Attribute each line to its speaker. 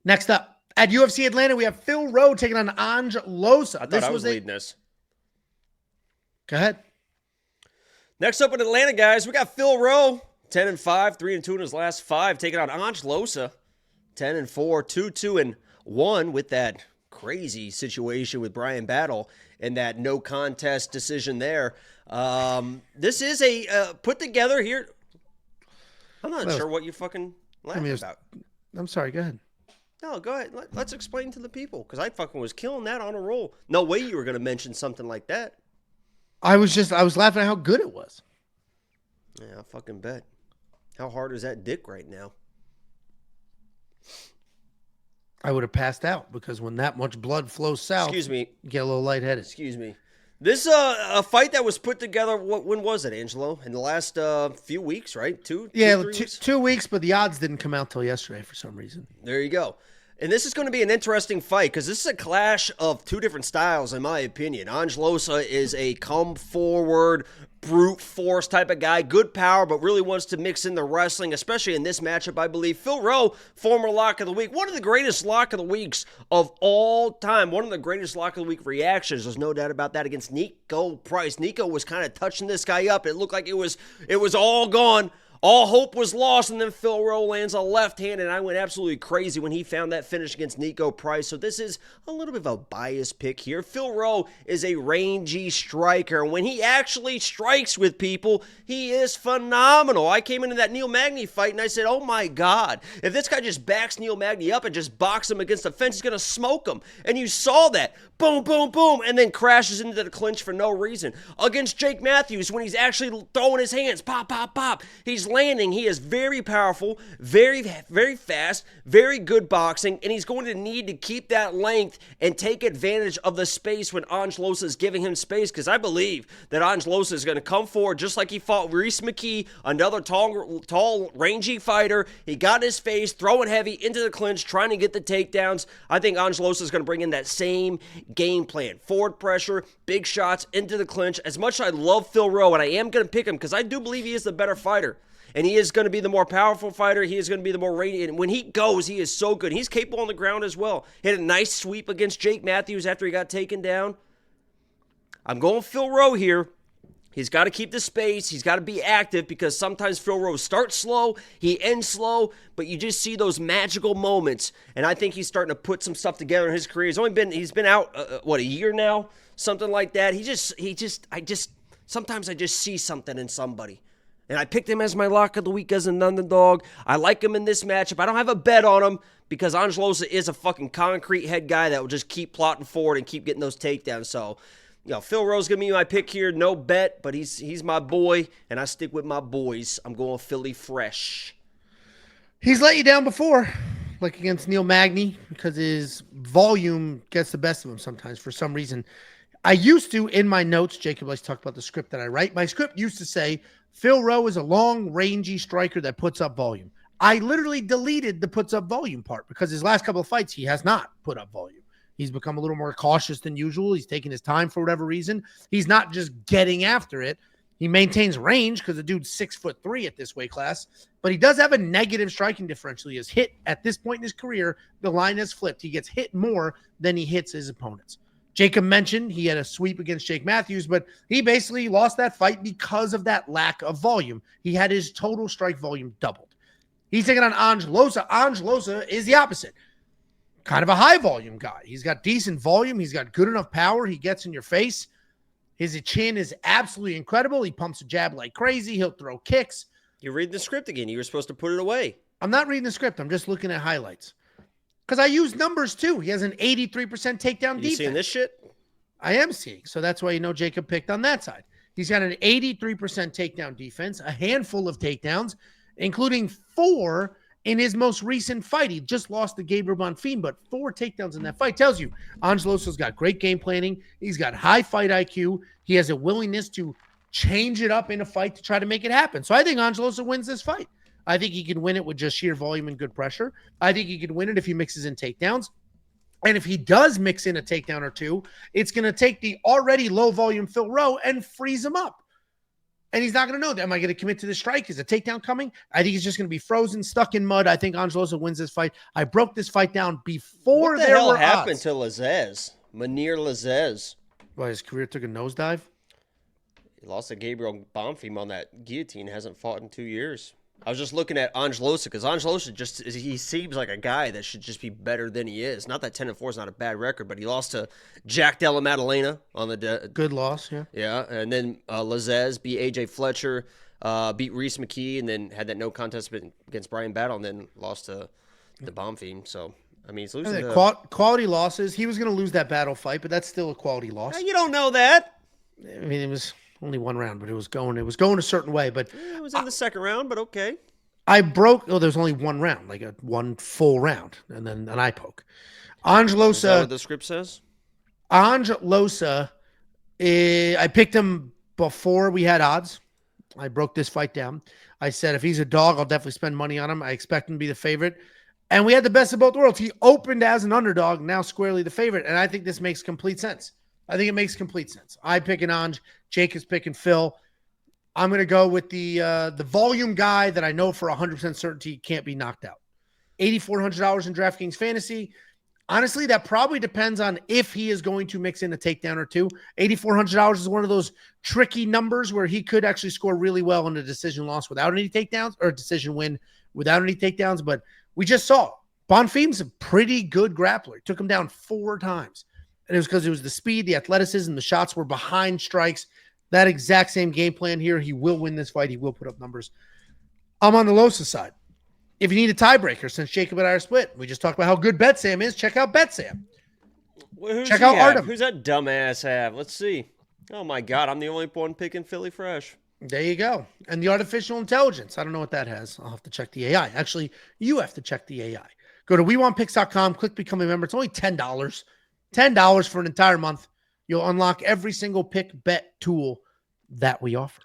Speaker 1: Next up, at UFC Atlanta, we have Phil Rowe taking on Ange Loosa.
Speaker 2: I thought I was leading this.
Speaker 1: Go ahead.
Speaker 2: Next up in Atlanta, guys, we got Phil Rowe, 10-5, 3-2 in his last 5, taking on Ange Loosa, 10-4, 2-2-1 with that crazy situation with Brian Battle and that no contest decision there. This is a put together here. I'm not sure what you fucking laughing about.
Speaker 1: I'm sorry. Go ahead.
Speaker 2: No, go ahead. Let's explain to the people, because I fucking was killing that on a roll. No way you were going to mention something like that.
Speaker 1: I was laughing at how good it was.
Speaker 2: Yeah, I fucking bet. How hard is that dick right now?
Speaker 1: I would have passed out, because when that much blood flows south,
Speaker 2: excuse me,
Speaker 1: you get a little lightheaded.
Speaker 2: Excuse me. This a fight that was put together. When was it, Angelo? In the last few weeks, right? 3 weeks?
Speaker 1: 2 weeks, but the odds didn't come out till yesterday for some reason.
Speaker 2: There you go. And this is going to be an interesting fight, because this is a clash of two different styles, in my opinion. Ange Loosa is a come forward, brute force type of guy, good power, but really wants to mix in the wrestling, especially in this matchup, I believe. Phil Rowe, former Lock of the Week, one of the greatest Lock of the Weeks of all time, one of the greatest Lock of the Week reactions. There's no doubt about that, against Nico Price. Nico was kind of touching this guy up. It looked like it was all gone. All hope was lost, and then Phil Rowe lands a left hand, and I went absolutely crazy when he found that finish against Nico Price. So this is a little bit of a biased pick here. Phil Rowe is a rangy striker. When he actually strikes with people, he is phenomenal. I came into that Neil Magny fight, and I said, oh my God, if this guy just backs Neil Magny up and just boxes him against the fence, he's going to smoke him. And you saw that. Boom, boom, boom, and then crashes into the clinch for no reason. Against Jake Matthews, when he's actually throwing his hands, pop, pop, pop, he's landing. He is very powerful, very, very fast, very good boxing, and he's going to need to keep that length and take advantage of the space when Ange Loosa is giving him space, because I believe that Ange Loosa is going to come forward just like he fought Reese McKee, another tall, rangy fighter. He got his face, throwing heavy into the clinch, trying to get the takedowns. I think Ange Loosa is going to bring in that same game plan. Forward pressure, big shots into the clinch. As much as I love Phil Rowe, and I am going to pick him because I do believe he is the better fighter, and he is going to be the more powerful fighter. He is going to be the more radiant. When he goes, he is so good. He's capable on the ground as well. He had a nice sweep against Jake Matthews after he got taken down. I'm going Phil Rowe here. He's got to keep the space. He's got to be active, because sometimes Phil Rowe starts slow, he ends slow, but you just see those magical moments. And I think he's starting to put some stuff together in his career. He's been out a year now, something like that. Sometimes I just see something in somebody. And I picked him as my Lock of the Week as an underdog. I like him in this matchup. I don't have a bet on him, because Ange Loosa is a fucking concrete head guy that will just keep plotting forward and keep getting those takedowns. So, Phil Rowe's going to be my pick here. No bet, but he's my boy, and I stick with my boys. I'm going Philly fresh.
Speaker 1: He's let you down before, like against Neil Magny, because his volume gets the best of him sometimes for some reason. I used to, in my notes, Jacob likes to talk about the script that I write. My script used to say, Phil Rowe is a long, rangy striker that puts up volume. I literally deleted the puts up volume part, because his last couple of fights, he has not put up volume. He's become a little more cautious than usual. He's taking his time for whatever reason. He's not just getting after it. He maintains range, because the dude's 6'3" at this weight class, but he does have a negative striking differential. He has hit, at this point in his career, the line has flipped. He gets hit more than he hits his opponents. Jacob mentioned he had a sweep against Jake Matthews, but he basically lost that fight because of that lack of volume. He had his total strike volume doubled. He's taking on Ange Loosa. Ange Loosa is the opposite. Kind of a high volume guy. He's got decent volume. He's got good enough power. He gets in your face. His chin is absolutely incredible. He pumps a jab like crazy. He'll throw kicks.
Speaker 2: You're reading the script again. You were supposed to put it away.
Speaker 1: I'm not reading the script. I'm just looking at highlights. Because I use numbers too. He has an 83% takedown defense.
Speaker 2: You seeing this shit?
Speaker 1: I am seeing. So that's why Jacob picked on that side. He's got an 83% takedown defense, a handful of takedowns, including 4 in his most recent fight. He just lost to Gabriel Bonfim, but 4 takedowns in that fight. Tells you Ange Loosa's got great game planning. He's got high fight IQ. He has a willingness to change it up in a fight to try to make it happen. So I think Ange Loosa wins this fight. I think he can win it with just sheer volume and good pressure. I think he can win it if he mixes in takedowns. And if he does mix in a takedown or two, it's going to take the already low volume Phil Rowe and freeze him up. And he's not going to know that. Am I going to commit to the strike? Is a takedown coming? I think he's just going to be frozen, stuck in mud. I think Ange Loosa wins this fight. I broke this fight down before there were
Speaker 2: What the hell happened
Speaker 1: odds.
Speaker 2: to Lazez? Manir Lazez.
Speaker 1: Well, his career took a nosedive.
Speaker 2: He lost to Gabriel Bonfim on that guillotine. Hasn't fought in 2 years. I was just looking at Ange Loosa because Ange Loosa he seems like a guy that should just be better than he is. Not that 10-4 is not a bad record, but he lost to Jack Della Maddalena on the
Speaker 1: Good loss, yeah.
Speaker 2: Yeah, and then Lazez beat AJ Fletcher, beat Reese McKee, and then had that no contest against Brian Battle, and then lost to the Bonfim. So I mean, he's losing.
Speaker 1: Quality losses. He was going to lose that battle fight, but that's still a quality loss.
Speaker 2: You don't know that.
Speaker 1: I mean, it was only one round, but it was going a certain way. But
Speaker 2: it was in the second round, but okay.
Speaker 1: I broke. Oh, there's only one round, like one full round, and then an eye poke. Ange Loosa.
Speaker 2: Is that what the script says?
Speaker 1: Ange Loosa. I picked him before we had odds. I broke this fight down. I said if he's a dog, I'll definitely spend money on him. I expect him to be the favorite. And we had the best of both worlds. He opened as an underdog, now squarely the favorite. And I think this makes complete sense. I think it makes complete sense. I pick an Ange. Jake is picking Phil. I'm going to go with the volume guy that I know for 100% certainty can't be knocked out. $8,400 in DraftKings Fantasy. Honestly, that probably depends on if he is going to mix in a takedown or two. $8,400 is one of those tricky numbers where he could actually score really well in a decision loss without any takedowns, or a decision win without any takedowns. But we just saw Bonfim's a pretty good grappler. He took him down 4 times. And it was because it was the speed, the athleticism, the shots were behind strikes. That exact same game plan here. He will win this fight. He will put up numbers. I'm on the Loosa side. If you need a tiebreaker, since Jacob and I are split, we just talked about how good BetSam is. Check out BetSam.
Speaker 2: Well,
Speaker 1: check out Artem.
Speaker 2: Who's that dumbass have? Let's see. Oh, my God. I'm the only one picking Philly Fresh.
Speaker 1: There you go. And the artificial intelligence. I don't know what that has. I'll have to check the AI. Actually, you have to check the AI. Go to WeWantPicks.com. Click Become a Member. It's only $10. $10 for an entire month. You'll unlock every single pick bet tool that we offer.